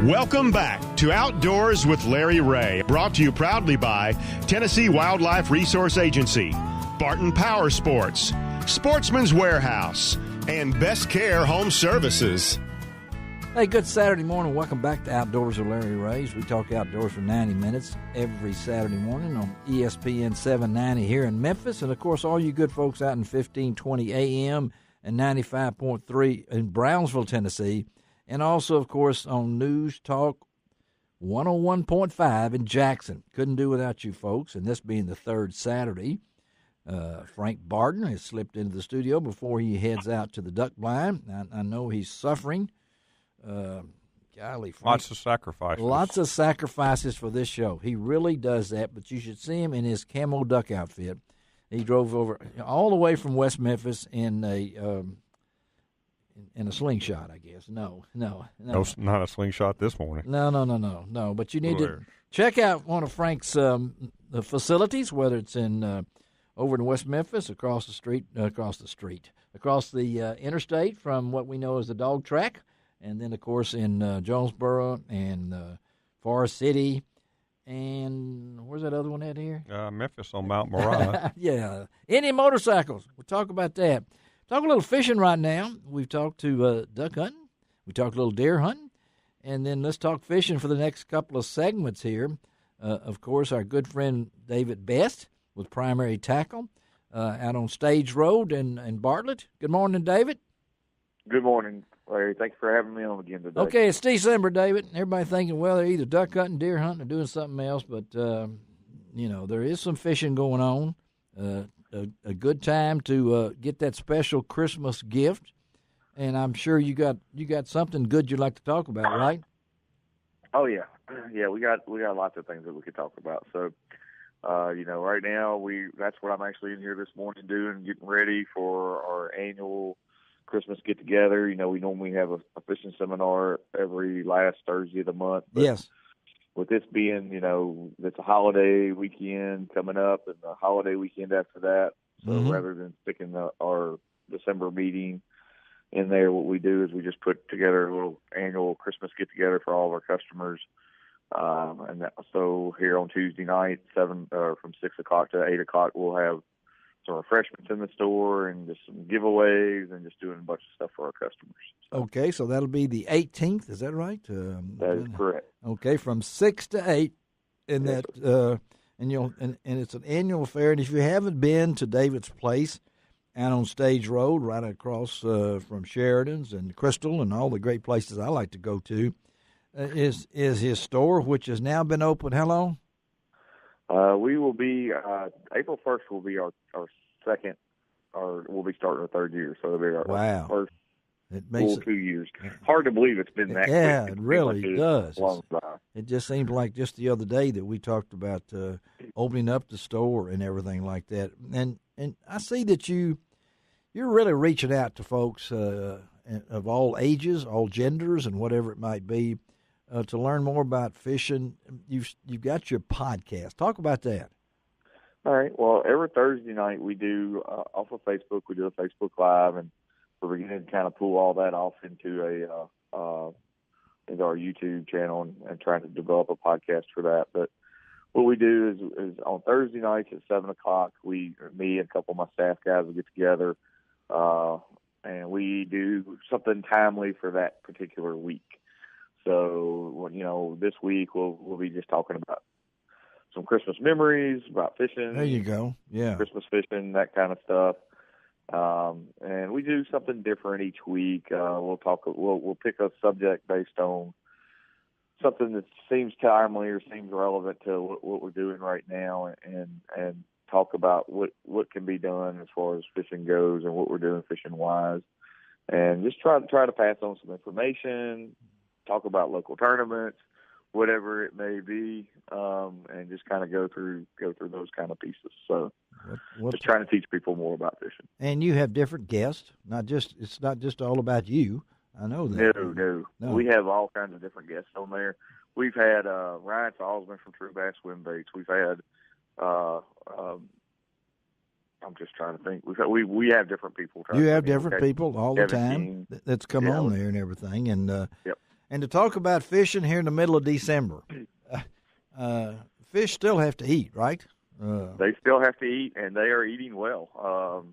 Welcome back to Outdoors with Larry Ray, brought to you proudly by Tennessee Wildlife Resource Agency, Barton Power Sports, Sportsman's Warehouse, and Best Care Home Services. Hey, good Saturday morning. Welcome back to Outdoors with Larry Ray. We talk outdoors for 90 minutes every Saturday morning on ESPN 790 here in Memphis. And, of course, all you good folks out in 1520 AM and 95.3 in Brownsville, Tennessee. And also, of course, on News Talk 101.5 in Jackson. Couldn't do without you folks. And this being the third Saturday, Frank Barton has slipped into the studio before he heads out to the duck blind. I know he's suffering. Golly, Frank, lots of sacrifices. Lots of sacrifices for this show. He really does that, but you should see him in his camo duck outfit. He drove over all the way from West Memphis in a slingshot, I guess. No, not a slingshot this morning. No. But you need to check out one of Frank's the facilities, whether it's in over in West Memphis, across the interstate from what we know as the dog track. And then, of course, in Jonesboro and Forest City. And where's that other one at here? Memphis on Mount Moriah. Yeah. Indian motorcycles. We'll talk about that. Talk a little fishing right now. We've talked to duck hunting. We talked a little deer hunting. And then let's talk fishing for the next couple of segments here. Of course, our good friend David Best with Primary Tackle out on Stage Road in Bartlett. Good morning, David. Good morning, Larry. Thank you for having me on again today. Okay, it's December, David. Everybody thinking, well, they're either duck hunting, deer hunting, or doing something else. But, there is some fishing going on. A good time to get that special Christmas gift. And I'm sure you got something good you'd like to talk about, right? Oh, yeah. Yeah, we got lots of things that we could talk about. So, right now that's what I'm actually in here this morning doing, getting ready for our annual Christmas get together. We normally have a fishing seminar every last Thursday of the month. But yes. With this being, it's a holiday weekend coming up and the holiday weekend after that. So rather than sticking our December meeting in there, what we do is we just put together a little annual Christmas get together for all of our customers. So here on Tuesday night, from 6 o'clock to 8 o'clock, we'll have some refreshments in the store and just some giveaways and just doing a bunch of stuff for our customers. So. Okay, so that'll be the 18th. Is that right? That is correct. Okay, from 6 to 8, and it's an annual affair. And if you haven't been to David's place out on Stage Road, right across from Sheridan's and Crystal and all the great places I like to go to, is his store, which has now been open. How long? We will be April 1st will be our second, or we'll be starting our third year. So it'll be our first full 2 years. Hard to believe it's been that yeah, quick. It really does. Long time. It just seemed like just the other day that we talked about opening up the store and everything like that. And I see that you're really reaching out to folks of all ages, all genders, and whatever it might be. To learn more about fishing, you've got your podcast. Talk about that. All right. Well, every Thursday night we do off of Facebook. We do a Facebook Live, and we're beginning to kind of pull all that off into into our YouTube channel and trying to develop a podcast for that. But what we do is on Thursday nights at 7 o'clock, me and a couple of my staff guys will get together, and we do something timely for that particular week. So, this week we'll be just talking about some Christmas memories, about fishing. There you go. Yeah. Christmas fishing, that kind of stuff. And we do something different each week. We'll pick a subject based on something that seems timely or seems relevant to what we're doing right now, and talk about what can be done as far as fishing goes and what we're doing fishing wise, and just try to pass on some information. Talk about local tournaments, whatever it may be, and just kind of go through those kind of pieces. So, just trying to teach people more about fishing. And you have different guests. It's not just all about you. I know that. No. We have all kinds of different guests on there. We've had Ryan Salzman from True Bass Swim Baits. We've had I'm just trying to think. We have different people. You have different people all the time that's come on there and everything. And yep. And to talk about fishing here in the middle of December, fish still have to eat, right? They still have to eat, and they are eating well.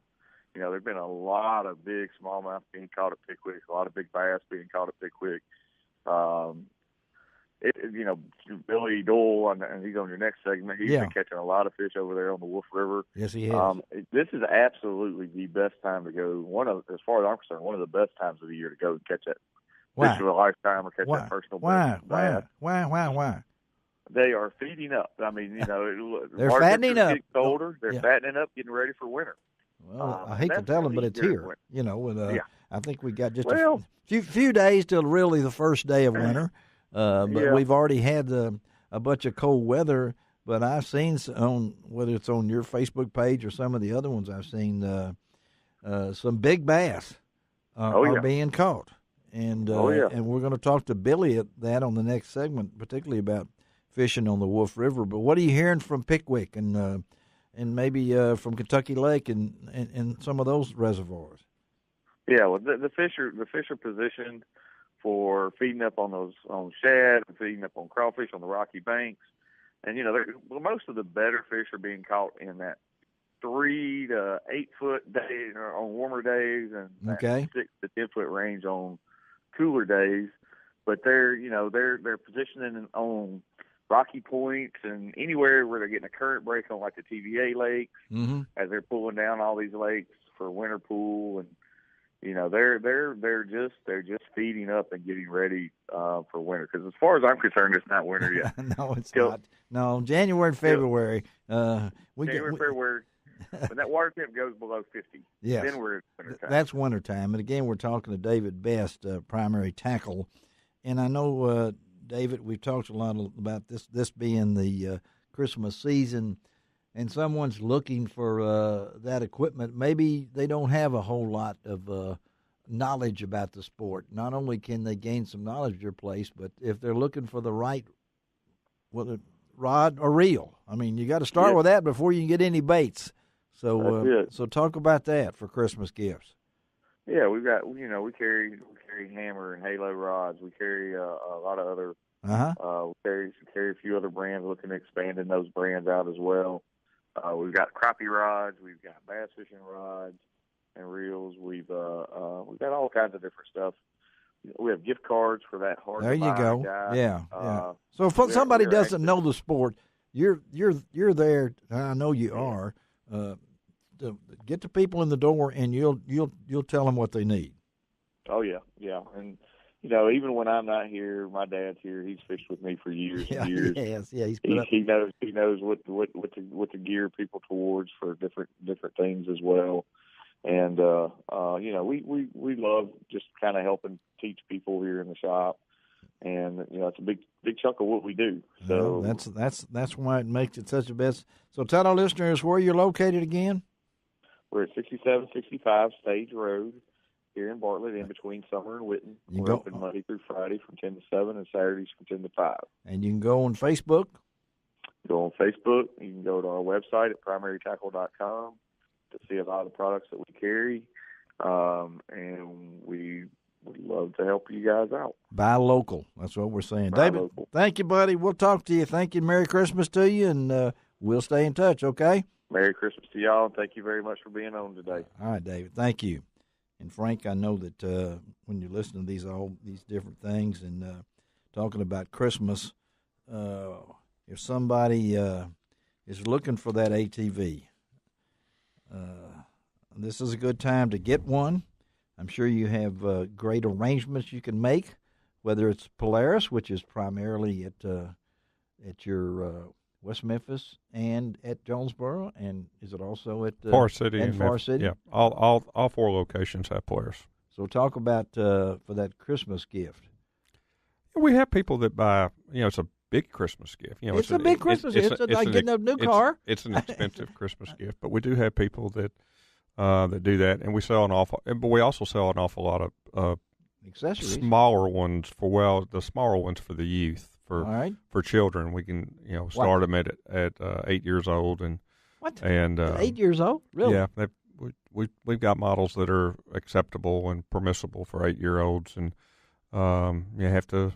There've been a lot of big smallmouth being caught at Pickwick, a lot of big bass being caught at Pickwick. Billy Dole, and he's on your next segment. He's been catching a lot of fish over there on the Wolf River. Yes, he has. This is absolutely the best time to go. As far as I'm concerned, one of the best times of the year to go and catch that fish of a lifetime or catch that personal bass. Why? They are feeding up. I mean, they're fattening up. Colder, they're fattening up, getting ready for winter. Well, I hate to tell them, but it's here. I think we got just a few days till really the first day of winter. But we've already had a bunch of cold weather. But I've seen whether it's on your Facebook page or some of the other ones, I've seen some big bass are being caught. And and we're going to talk to Billy at that on the next segment, particularly about fishing on the Wolf River. But what are you hearing from Pickwick and maybe from Kentucky Lake and some of those reservoirs? Yeah, well, the fish are positioned for feeding up on shad and feeding up on crawfish on the rocky banks. And, most of the better fish are being caught in that 3 to 8 foot day on warmer days and 6 to 10 foot range on cooler days. But they're positioning on rocky points and anywhere where they're getting a current break on like the TVA lakes as they're pulling down all these lakes for winter pool. And, they're just feeding up and getting ready for winter. Because as far as I'm concerned, it's not winter yet. No, it's not. No, January and February. February. When that water temp goes below 50, then we're in wintertime. That's wintertime. And again, we're talking to David Best, primary tackle. And I know, David, we've talked a lot about this being the Christmas season, and someone's looking for that equipment. Maybe they don't have a whole lot of knowledge about the sport. Not only can they gain some knowledge at your place, but if they're looking for the right, whether rod or reel, I mean, you got to start with that before you can get any baits. So, so talk about that for Christmas gifts. Yeah, we've got we carry hammer and halo rods. We carry a lot of other. We carry a few other brands. Looking at expanding those brands out as well. We've got crappie rods. We've got bass fishing rods and reels. We've got all kinds of different stuff. We have gift cards for that hard. There you go. Guy. Yeah. So if somebody doesn't know the sport, you're there. I know you are. To get the people in the door, and you'll tell them what they need. Oh yeah, and even when I'm not here, my dad's here. He's fished with me for years and years. He knows what to gear people towards for different things as well. And we love just kind of helping teach people here in the shop, and it's a big chunk of what we do. So that's why it makes it such a best. So tell our listeners where you're located again. We're at 6765 Stage Road here in Bartlett, in between Summer and Witten. We're open Monday through Friday from 10 to 7 and Saturdays from 10 to 5. And you can go on Facebook? Go on Facebook. You can go to our website at primarytackle.com to see a lot of the products that we carry. And we would love to help you guys out. Buy local. That's what we're saying. David, thank you, buddy. We'll talk to you. Thank you. Merry Christmas to you, and we'll stay in touch, okay? Merry Christmas to y'all, and thank you very much for being on today. All right, David. Thank you. And, Frank, I know that when you listen to all these different things and talking about Christmas, if somebody is looking for that ATV, this is a good time to get one. I'm sure you have great arrangements you can make, whether it's Polaris, which is primarily at your West Memphis and at Jonesboro, and is it also at Forest City and Forest City? Yeah, all 4 locations have Polaris. So talk about for that Christmas gift. We have people that buy. It's a big Christmas gift. It's a big Christmas gift. It's like getting a new car. It's an expensive Christmas gift, but we do have people that do that, and we sell but we also sell an awful lot of accessories, smaller ones the smaller ones for the youth. For children, we can start them at 8 years old and what? And 8 years old, really? Yeah, we've got models that are acceptable and permissible for 8-year-olds, and You have to,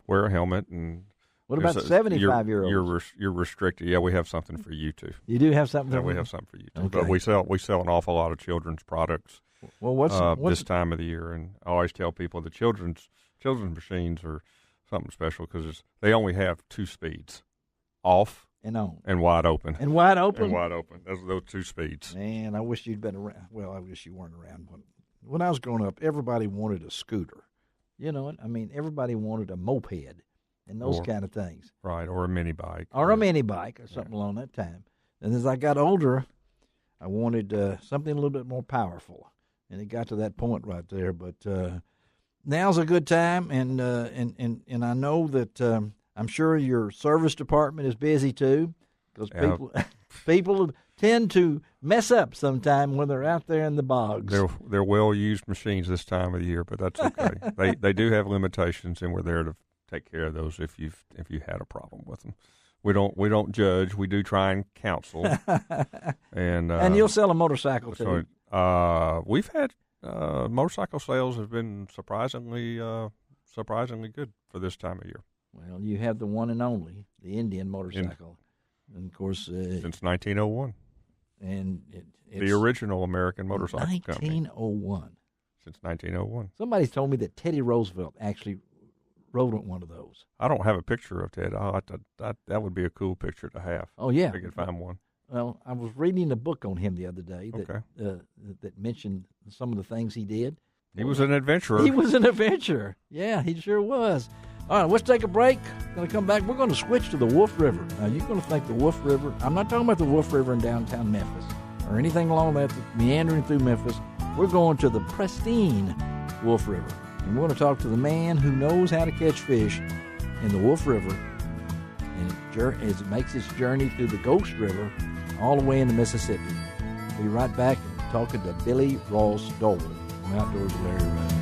wear a helmet. And what about 75-year-olds? You're restricted. Yeah, we have something for you too. You do have something. Yeah, we have something for you too. Okay. But we sell an awful lot of children's products. Well, what's this time of the year? And I always tell people the children's machines are something special because they only have 2 speeds: off and on, and wide open, and wide open, and wide open. Those 2 speeds. Man, I wish you'd been around. Well, I wish you weren't around when I was growing up. Everybody wanted a scooter. You know what I mean? Everybody wanted a moped and those kind of things. Right, or a mini bike. Or a mini bike or something along that time. And as I got older, I wanted something a little bit more powerful. And it got to that point right there. But now's a good time, and I know that I'm sure your service department is busy too, because people tend to mess up sometime when they're out there in the bogs. They're well-used machines this time of the year, but that's okay. they do have limitations, and we're there to take care of those if you had a problem with them. We don't judge. We do try and counsel. And you'll sell a motorcycle too. So, we've had motorcycle sales have been surprisingly good for this time of year. Well, you have the one and only, the Indian motorcycle, and of course since 1901. And it's the original American motorcycle 1901. Company. Since 1901. Somebody told me that Teddy Roosevelt actually rode one of those. I don't have a picture of Ted. That would be a cool picture to have. Oh, yeah. If I could find one. Well, I was reading a book on him the other day that mentioned some of the things he did. He was an adventurer. He was an adventurer. Yeah, he sure was. All right, let's take a break. Going to come back. We're going to switch to the Wolf River. Now, you're going to think the Wolf River. I'm not talking about the Wolf River in downtown Memphis or anything along that meandering through Memphis. We're going to the pristine Wolf River. And we're going to talk to the man who knows how to catch fish in the Wolf River. And as it makes its journey through the Ghost River all the way into Mississippi. We'll be right back talking to Billy Ross Dole on Outdoors with Larry Ray.